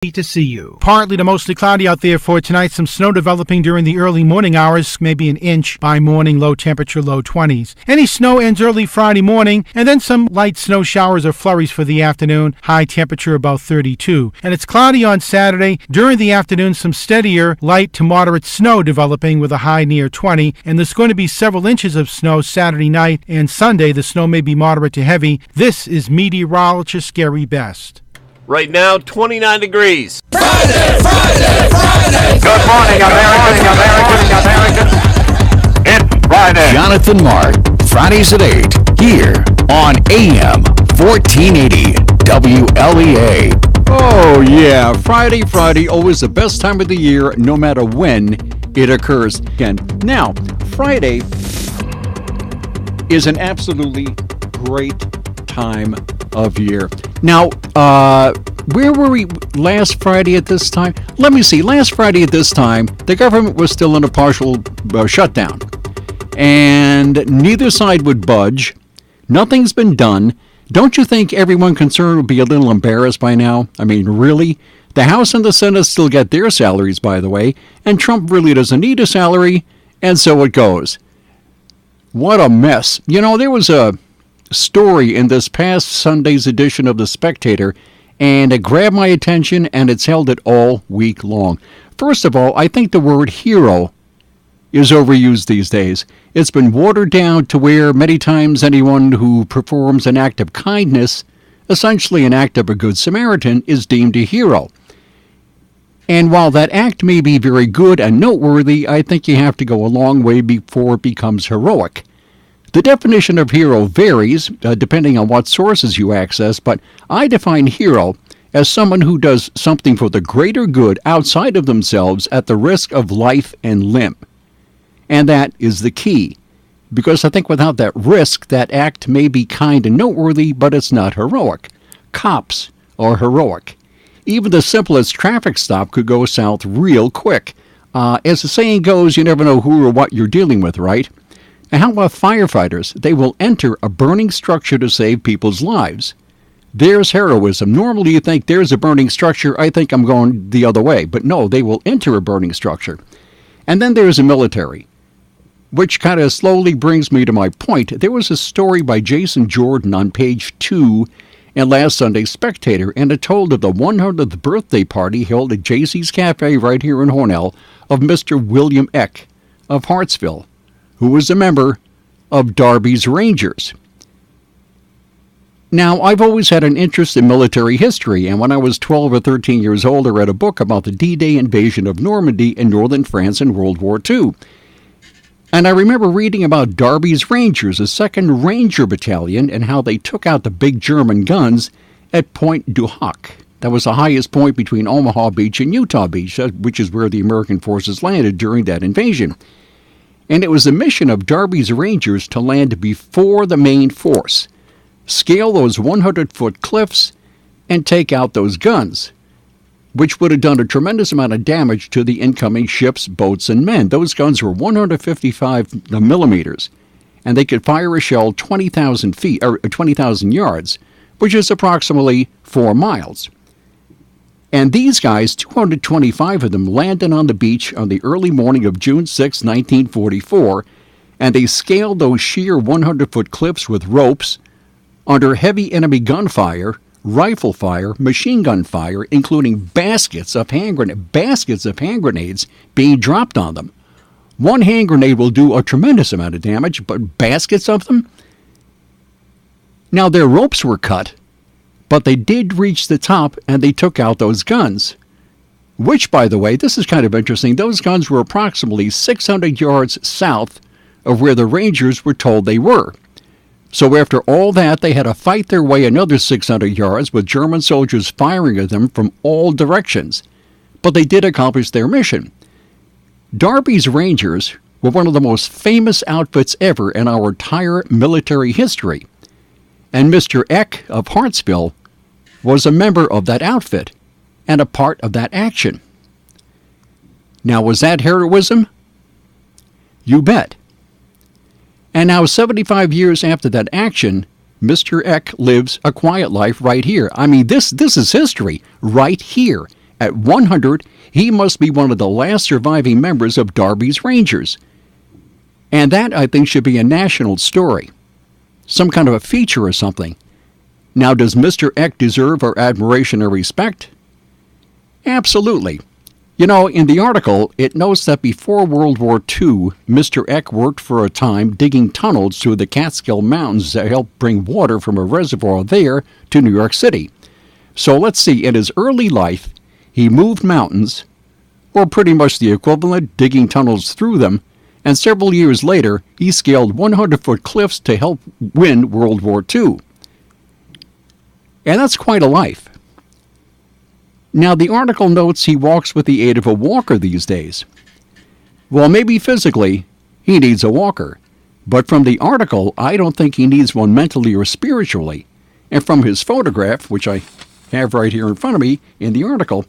to see you. Partly to mostly cloudy out there for tonight. Some snow developing during the early morning hours, maybe an inch by morning, low temperature, low 20s. Any snow ends early Friday morning, and then some light snow showers or flurries for the afternoon, high temperature about 32. And it's cloudy on Saturday. During the afternoon, some steadier, light to moderate snow developing with a high near 20, and there's going to be several inches of snow Saturday night and Sunday. The snow may be moderate to heavy. This is meteorologist Gary Best. Right now, 29 degrees. Friday! Good morning, America. It's Friday. Jonathan Mark, Fridays at 8, here on AM 1480 WLEA. Oh, yeah. Friday, always the best time of the year, no matter when it occurs. Again, now, Friday is an absolutely great time of year. Now, where were we last Friday at this time? Let me see. Last Friday at this time, the government was still in a partial shutdown. And neither side would budge. Nothing's been done. Don't you think everyone concerned would be a little embarrassed by now? I mean, really? The House and the Senate still get their salaries, by the way, and Trump really doesn't need a salary, and so it goes. What a mess. You know, there was a story in this past Sunday's edition of The Spectator, and it grabbed my attention, and it's held it all week long. First of all, I think the word hero is overused these days. It's been watered down to where many times anyone who performs an act of kindness, essentially an act of a good Samaritan, is deemed a hero. And while that act may be very good and noteworthy, I think you have to go a long way before it becomes heroic. The definition of hero varies depending on what sources you access, but I define hero as someone who does something for the greater good outside of themselves at the risk of life and limb. And that is the key, because I think without that risk, that act may be kind and noteworthy, but it's not heroic. Cops are heroic. Even the simplest traffic stop could go south real quick. As the saying goes, you never know who or what you're dealing with, right? And how about firefighters? They will enter a burning structure to save people's lives. There's heroism. Normally you think there's a burning structure, I think I'm going the other way. But no, they will enter a burning structure. And then there's the military, which kind of slowly brings me to my point. There was a story by Jason Jordan on page 2 in last Sunday's Spectator, and it told of the 100th birthday party held at JC's Cafe right here in Hornell of Mr. William Eck of Hartsville, who was a member of Darby's Rangers. Now, I've always had an interest in military history, and when I was 12 or 13 years old, I read a book about the D-Day invasion of Normandy in northern France in World War II. And I remember reading about Darby's Rangers, a 2nd Ranger Battalion, and how they took out the big German guns at Point du Hoc. That was the highest point between Omaha Beach and Utah Beach, which is where the American forces landed during that invasion. And it was the mission of Darby's Rangers to land before the main force, scale those 100-foot cliffs, and take out those guns, which would have done a tremendous amount of damage to the incoming ships, boats, and men. Those guns were 155 millimeters, and they could fire a shell 20,000 feet, or 20,000 yards, which is approximately 4 miles. And these guys, 225 of them, landed on the beach on the early morning of June 6, 1944, and they scaled those sheer 100-foot cliffs with ropes under heavy enemy gunfire, rifle fire, machine gun fire, including baskets of hand grenades being dropped on them. One hand grenade will do a tremendous amount of damage, but baskets of them? Now, their ropes were cut, but they did reach the top, and they took out those guns. Which, by the way, this is kind of interesting, those guns were approximately 600 yards south of where the Rangers were told they were. So after all that, they had to fight their way another 600 yards with German soldiers firing at them from all directions. But they did accomplish their mission. Darby's Rangers were one of the most famous outfits ever in our entire military history. And Mr. Eck of Hartsville was a member of that outfit and a part of that action. Now, was that heroism? You bet. And now, 75 years after that action, Mr. Eck lives a quiet life right here. I mean, this is history right here At 100, he must be one of the last surviving members of Darby's Rangers. And that, I think, should be a national story. Some kind of a feature or something. Now, does Mr. Eck deserve our admiration or respect? Absolutely. You know, in the article, it notes that before World War II, Mr. Eck worked for a time digging tunnels through the Catskill Mountains that helped bring water from a reservoir there to New York City. So let's see, in his early life, he moved mountains, or pretty much the equivalent, digging tunnels through them, and several years later, he scaled 100-foot cliffs to help win World War II. And that's quite a life. Now, the article notes he walks with the aid of a walker these days. Well, maybe physically, he needs a walker. But from the article, I don't think he needs one mentally or spiritually. And from his photograph, which I have right here in front of me in the article,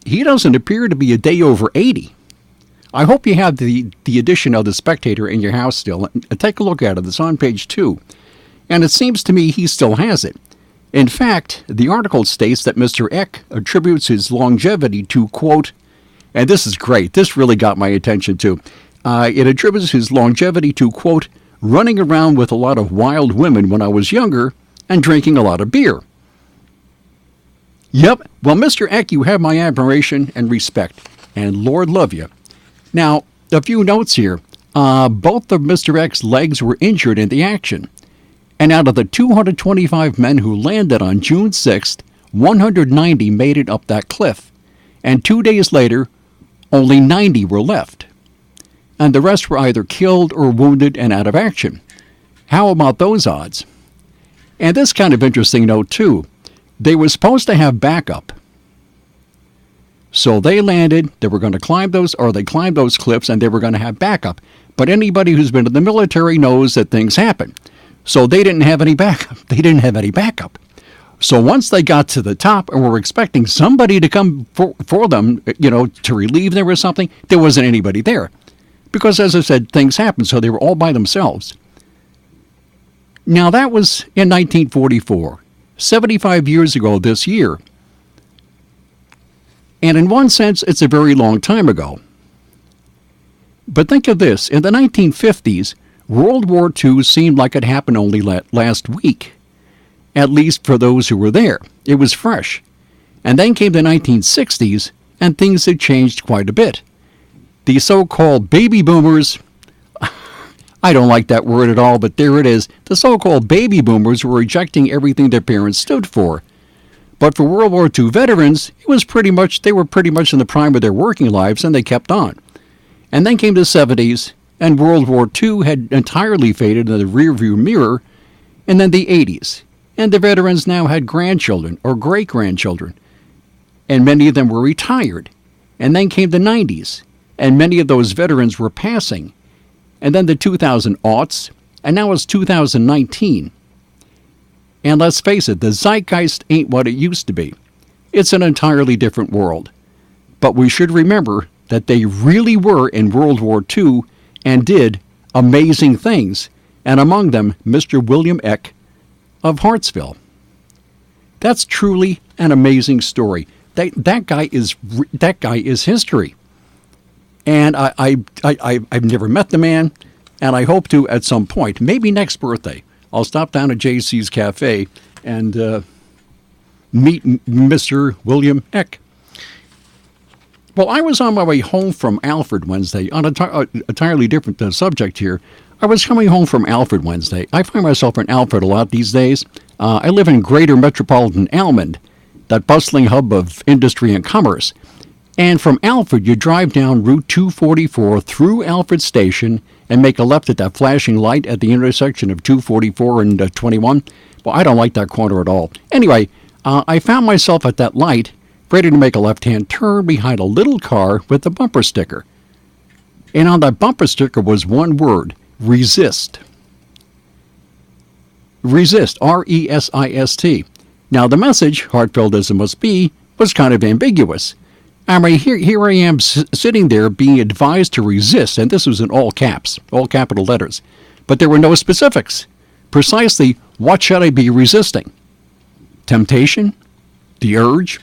he doesn't appear to be a day over 80. I hope you have the edition of The Spectator in your house still. Take a look at it. It's on page 2. And it seems to me he still has it. In fact, the article states that Mr. Eck attributes his longevity to, quote, and this is great, this really got my attention too, it attributes his longevity to, quote, running around with a lot of wild women when I was younger and drinking a lot of beer. Yep, well, Mr. Eck, you have my admiration and respect, and Lord love you. Now, a few notes here. Both of Mr. Eck's legs were injured in the action. And out of the 225 men who landed on June 6th, 190 made it up that cliff. And 2 days later, only 90 were left. And the rest were either killed or wounded and out of action. How about those odds? And this kind of interesting note, too. They were supposed to have backup. So they landed, they were going to climb those cliffs, and they were going to have backup. But anybody who's been in the military knows that things happen. So they didn't have any backup. So once they got to the top and were expecting somebody to come for them, to relieve them or something, there wasn't anybody there. Because, as I said, things happened, so they were all by themselves. Now, that was in 1944, 75 years ago this year. And in one sense, it's a very long time ago. But think of this. In the 1950s, World War II seemed like it happened only last week, at least for those who were there. It was fresh. And then came the 1960s, and things had changed quite a bit. The so-called baby boomers, I don't like that word at all, but there it is. The so-called baby boomers were rejecting everything their parents stood for. But for World War II veterans, they were pretty much in the prime of their working lives, and they kept on. And then came the 70s, and World War II had entirely faded in the rearview mirror, and then the 80s. And the veterans now had grandchildren or great-grandchildren, and many of them were retired. And then came the 90s, and many of those veterans were passing. And then the 2000-aughts, and now it's 2019. And let's face it, the zeitgeist ain't what it used to be. It's an entirely different world. But we should remember that they really were in World War II and did amazing things, and among them, Mr. William Eck of Hartsville. That's truly an amazing story. That guy is history. And I've never met the man, and I hope to at some point, maybe next birthday. I'll stop down at JC's Cafe and meet Mr. William Eck. Well, I was on my way home from Alfred Wednesday on an entirely different subject here. I was coming home from Alfred Wednesday. I find myself in Alfred a lot these days. I live in greater metropolitan Almond, that bustling hub of industry and commerce. And from Alfred, you drive down Route 244 through Alfred Station and make a left at that flashing light at the intersection of 244 and 21. Well, I don't like that corner at all. Anyway, I found myself at that light, ready to make a left-hand turn behind a little car with a bumper sticker. And on that bumper sticker was one word, resist. Resist, R-E-S-I-S-T. Now, the message, heartfelt as it must be, was kind of ambiguous. I mean, here I am sitting there being advised to resist, and this was in all caps, all capital letters. But there were no specifics. Precisely, what should I be resisting? Temptation? The urge?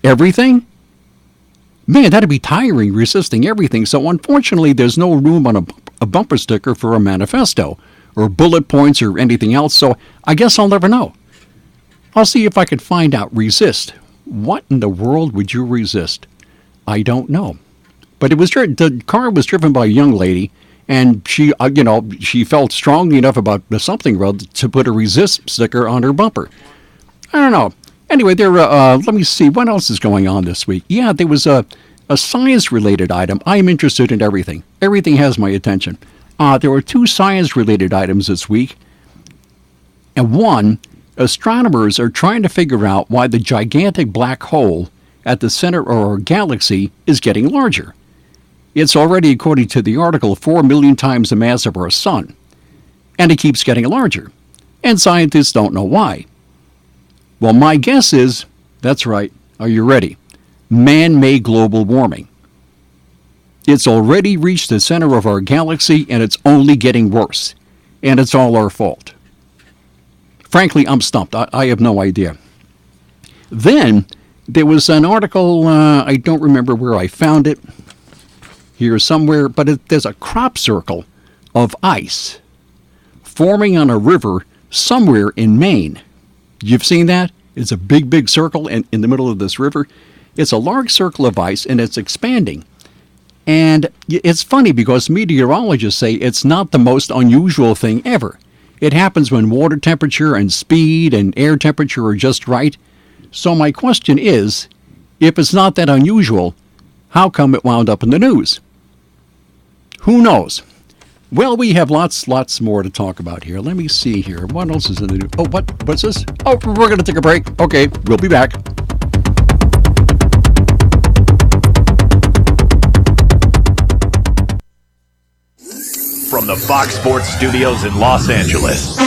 Everything? Man, that'd be tiring, resisting everything. So unfortunately, there's no room on a bumper sticker for a manifesto or bullet points or anything else, so I guess I'll never know. I'll see if I can find out. Resist. What in the world would you resist? I don't know. But the car was driven by a young lady, and she felt strongly enough about something to put a resist sticker on her bumper. I don't know. Anyway, let me see. What else is going on this week? Yeah, there was a science-related item. I'm interested in everything. Everything has my attention. There were 2 science-related items this week. And one, astronomers are trying to figure out why the gigantic black hole at the center of our galaxy is getting larger. It's already, according to the article, 4 million times the mass of our sun. And it keeps getting larger. And scientists don't know why. Well, my guess is, that's right, are you ready? Man-made global warming. It's already reached the center of our galaxy, and it's only getting worse. And it's all our fault. Frankly, I'm stumped. I have no idea. Then, there was an article, I don't remember where I found it, here somewhere, but there's a crop circle of ice forming on a river somewhere in Maine. You've seen that? It's a big, big circle in the middle of this river. It's a large circle of ice, and it's expanding. And it's funny because meteorologists say it's not the most unusual thing ever. It happens when water temperature and speed and air temperature are just right. So my question is, if it's not that unusual, how come it wound up in the news? Who knows? Well, we have lots more to talk about here. Let me see here. What else is in the news? Oh, what's this? Oh, we're going to take a break. Okay, we'll be back. From the Fox Sports Studios in Los Angeles,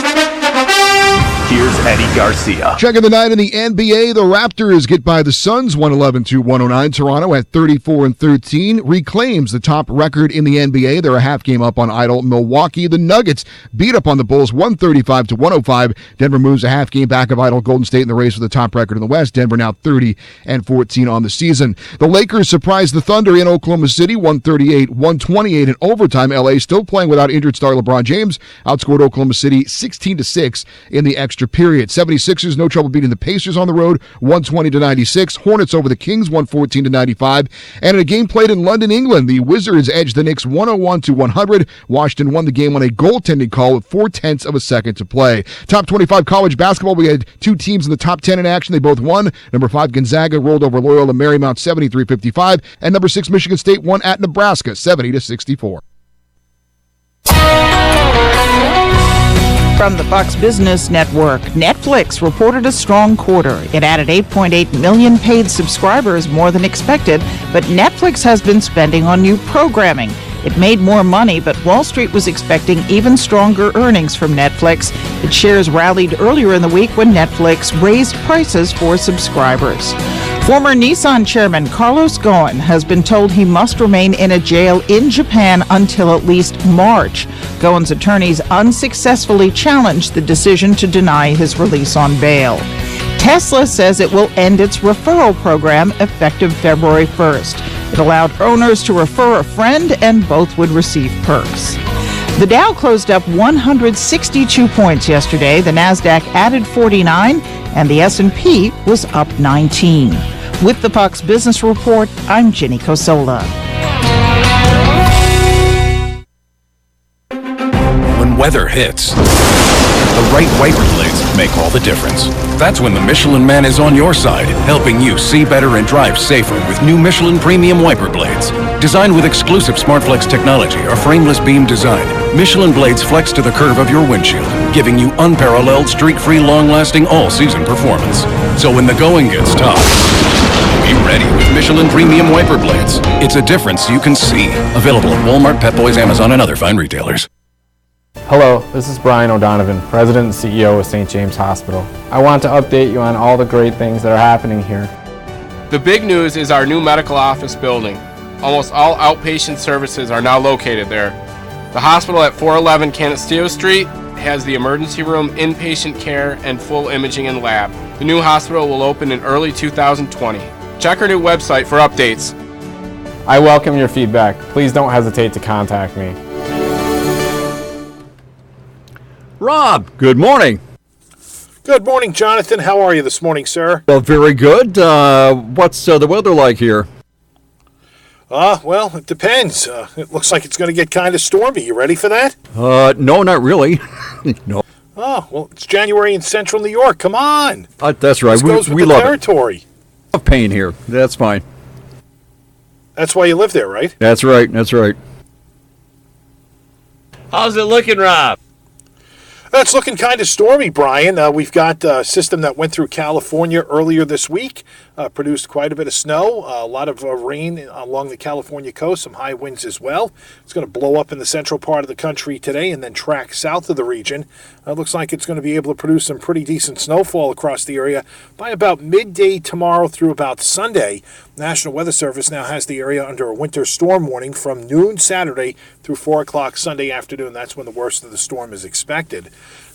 here's Eddie Garcia. Checking the night in the NBA, the Raptors get by the Suns 111-109. Toronto at 34-13 reclaims the top record in the NBA. They're a half game up on idle Milwaukee. The Nuggets beat up on the Bulls 135-105. Denver moves a half game back of idle Golden State in the race for the top record in the West. Denver now 30-14 on the season. The Lakers surprised the Thunder in Oklahoma City 138-128 in overtime. LA still playing without injured star LeBron James. Outscored Oklahoma City 16-6 in the extra period. 76ers no trouble beating the Pacers on the road 120-96. Hornets over the Kings 114-95. And in a game played in London, England, the Wizards edged the Knicks 101-100. Washington won the game on a goaltending call with 0.4 of a second to play. Top 25 college basketball, we had 2 teams in the top 10 in action. They both won. Number 5 Gonzaga rolled over Loyola Marymount 73-55, and number 6 Michigan State won at Nebraska 70-64. From the Fox Business Network, Netflix reported a strong quarter. It added 8.8 million paid subscribers, more than expected, but Netflix has been spending on new programming. It made more money, but Wall Street was expecting even stronger earnings from Netflix. Its shares rallied earlier in the week when Netflix raised prices for subscribers. Former Nissan chairman Carlos Ghosn has been told he must remain in a jail in Japan until at least March. Ghosn's attorneys unsuccessfully challenged the decision to deny his release on bail. Tesla says it will end its referral program effective February 1st. It allowed owners to refer a friend and both would receive perks. The Dow closed up 162 points yesterday. The Nasdaq added 49 and the S&P was up 19. With the Fox Business Report, I'm Jenny Cosola. When weather hits, the right wiper blades make all the difference. That's when the Michelin Man is on your side, helping you see better and drive safer with new Michelin Premium Wiper Blades. Designed with exclusive SmartFlex technology or frameless beam design, Michelin blades flex to the curve of your windshield, giving you unparalleled, streak-free, long-lasting, all-season performance. So when the going gets tough, be ready with Michelin Premium Wiper Blades. It's a difference you can see. Available at Walmart, Pep Boys, Amazon, and other fine retailers. Hello, this is Brian O'Donovan, President and CEO of St. James Hospital. I want to update you on all the great things that are happening here. The big news is our new medical office building. Almost all outpatient services are now located there. The hospital at 411 Canisteo Street has the emergency room, inpatient care, and full imaging and lab. The new hospital will open in early 2020. Check our new website for updates. I welcome your feedback. Please don't hesitate to contact me. Rob, good morning. Good morning, Jonathan. How are you this morning, sir? Well, very good. What's the weather like here? Well, it depends. It looks like it's going to get kind of stormy. You ready for that? No, not really. No. Oh, well, it's January in central New York. Come on. That's right. This goes with we the love territory. it. Love pain here. That's fine. That's why you live there, right? That's right. That's right. How's it looking, Rob? It's looking kind of stormy, Brian. We've got a system that went through California earlier this week, produced quite a bit of snow, a lot of rain along the California coast, some high winds as well. It's going to blow up in the central part of the country today and then track south of the region. Looks like it's going to be able to produce some pretty decent snowfall across the area by about midday tomorrow through about Sunday. National Weather Service now has the area under a winter storm warning from noon Saturday through 4 o'clock Sunday afternoon. That's when the worst of the storm is expected.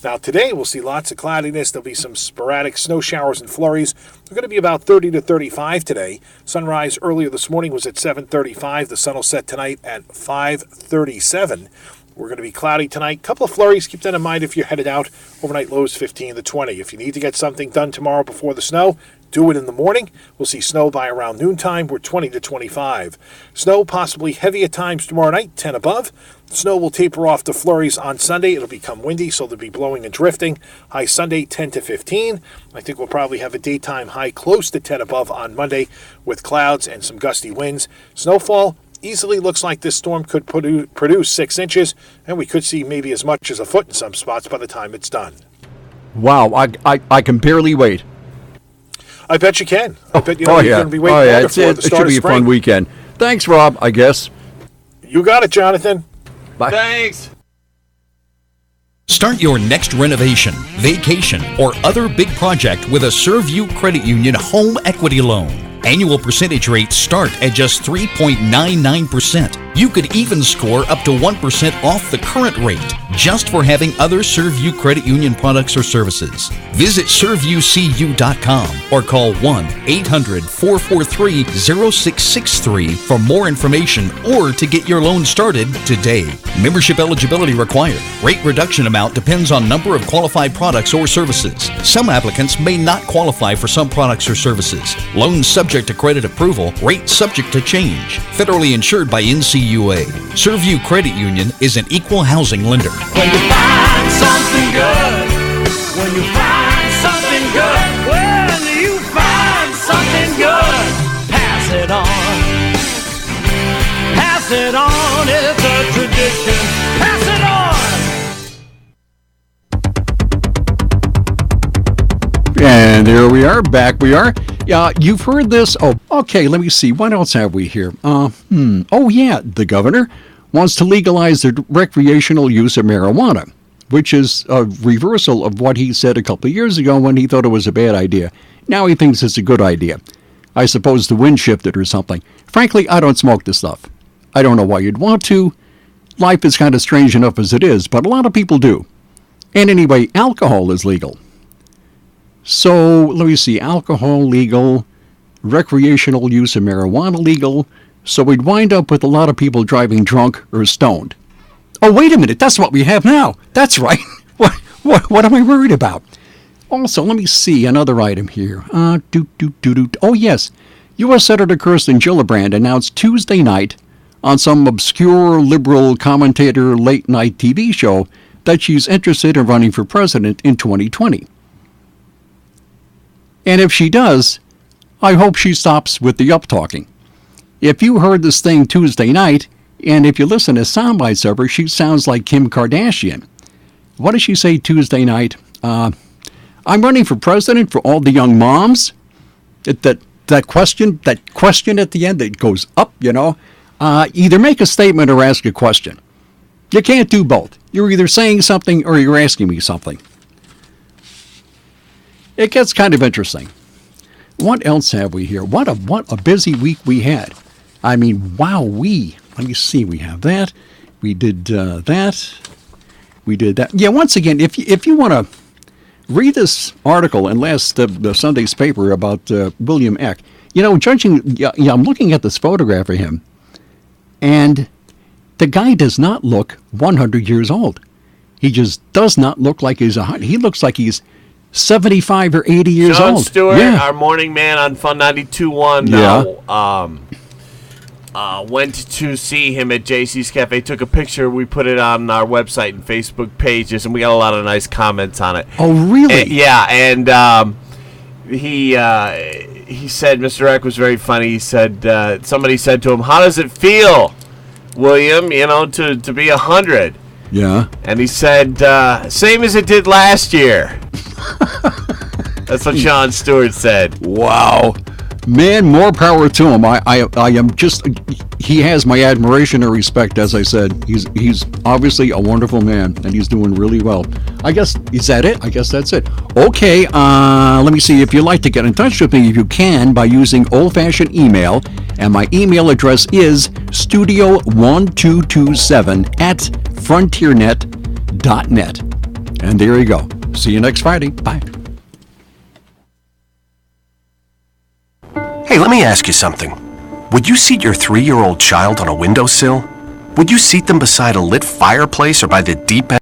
Now today we'll see lots of cloudiness. There'll be some sporadic snow showers and flurries. They're going to be about 30 to 35 today. Sunrise earlier this morning was at 7:35. The sun will set tonight at 5:37. We're going to be cloudy tonight. Couple of flurries. Keep that in mind if you're headed out. Overnight lows 15 to 20. If you need to get something done tomorrow before the snow, do it in the morning. We'll see snow by around noontime. We're 20 to 25. Snow possibly heavy at times tomorrow night, 10 above. Snow will taper off to flurries on Sunday. It'll become windy, so they'll be blowing and drifting. High Sunday, 10 to 15. I think we'll probably have a daytime high close to 10 above on Monday with clouds and some gusty winds. Snowfall easily looks like this storm could produce 6 inches, and we could see maybe as much as a foot in some spots by the time it's done. Wow, I can barely wait. I bet you can. I bet you're going to be waiting longer for the start of spring. It should be a fun weekend. Thanks, Rob, I guess. You got it, Jonathan. Bye. Thanks. Start your next renovation, vacation, or other big project with a Surview Credit Union home equity loan. Annual percentage rates start at just 3.99%. You could even score up to 1% off the current rate just for having other Surview Credit Union products or services. Visit SurviewCU.com or call 1-800-443-0663 for more information or to get your loan started today. Membership eligibility required. Rate reduction amount depends on number of qualified products or services. Some applicants may not qualify for some products or services. Loans subject to credit approval. Rate subject to change. Federally insured by NCUA. Surview Credit Union is an equal housing lender. When you find something good, when you find something good, when you find something good, pass it on. Pass it on, it's a tradition. Pass it on. And there we are, back we are. Yeah, you've heard this. Oh, okay, let me see. What else have we here? Oh, yeah, the governor wants to legalize the recreational use of marijuana, which is a reversal of what he said a couple of years ago when he thought it was a bad idea. Now he thinks it's a good idea. I suppose the wind shifted or something. Frankly, I don't smoke this stuff. I don't know why you'd want to. Life is kind of strange enough as it is, but a lot of people do. And anyway, alcohol is legal. So, let me see, alcohol legal, recreational use of marijuana legal, so we'd wind up with a lot of people driving drunk or stoned. Oh, wait a minute, that's what we have now. That's right. What am I worried about? Also, let me see, another item here. Oh, yes, U.S. Senator Kirsten Gillibrand announced Tuesday night on some obscure liberal commentator late-night TV show that she's interested in running for president in 2020. And if she does, I hope she stops with the up-talking. If you heard this thing Tuesday night, and if you listen to soundbites of her, she sounds like Kim Kardashian. What did she say Tuesday night? I'm running for president for all the young moms. That question at the end that goes up, either make a statement or ask a question. You can't do both. You're either saying something or you're asking me something. It gets kind of interesting. What else have we here? What a busy week we had. I mean, wowee. Let me see. We have that. We did that. We did that. Yeah, once again, if you want to read this article in the Sunday's paper about William Eck, I'm looking at this photograph of him, and the guy does not look 100 years old. He just does not look like he's 100. He looks like he's 75 or 80 years Jon old. Stewart, Yeah. our morning man on Fun 92.1, went to see him at JC's Cafe, took a picture. We put it on our website and Facebook pages, and we got a lot of nice comments on it. Oh, really? And he said Mr. Eck was very funny. He said, somebody said to him, "How does it feel, William, to be 100? Yeah. And he said, same as it did last year. That's what Jon Stewart said. Wow. Man, more power to him. I am just, he has my admiration and respect, as I said. He's obviously a wonderful man, and he's doing really well. I guess, is that it? I guess that's it. Okay, let me see. If you'd like to get in touch with me, you can by using old-fashioned email, and my email address is studio1227@frontiernet.net. And there you go. See you next Friday. Bye. Hey, let me ask you something. Would you seat your 3-year-old child on a windowsill? Would you seat them beside a lit fireplace or by the deep end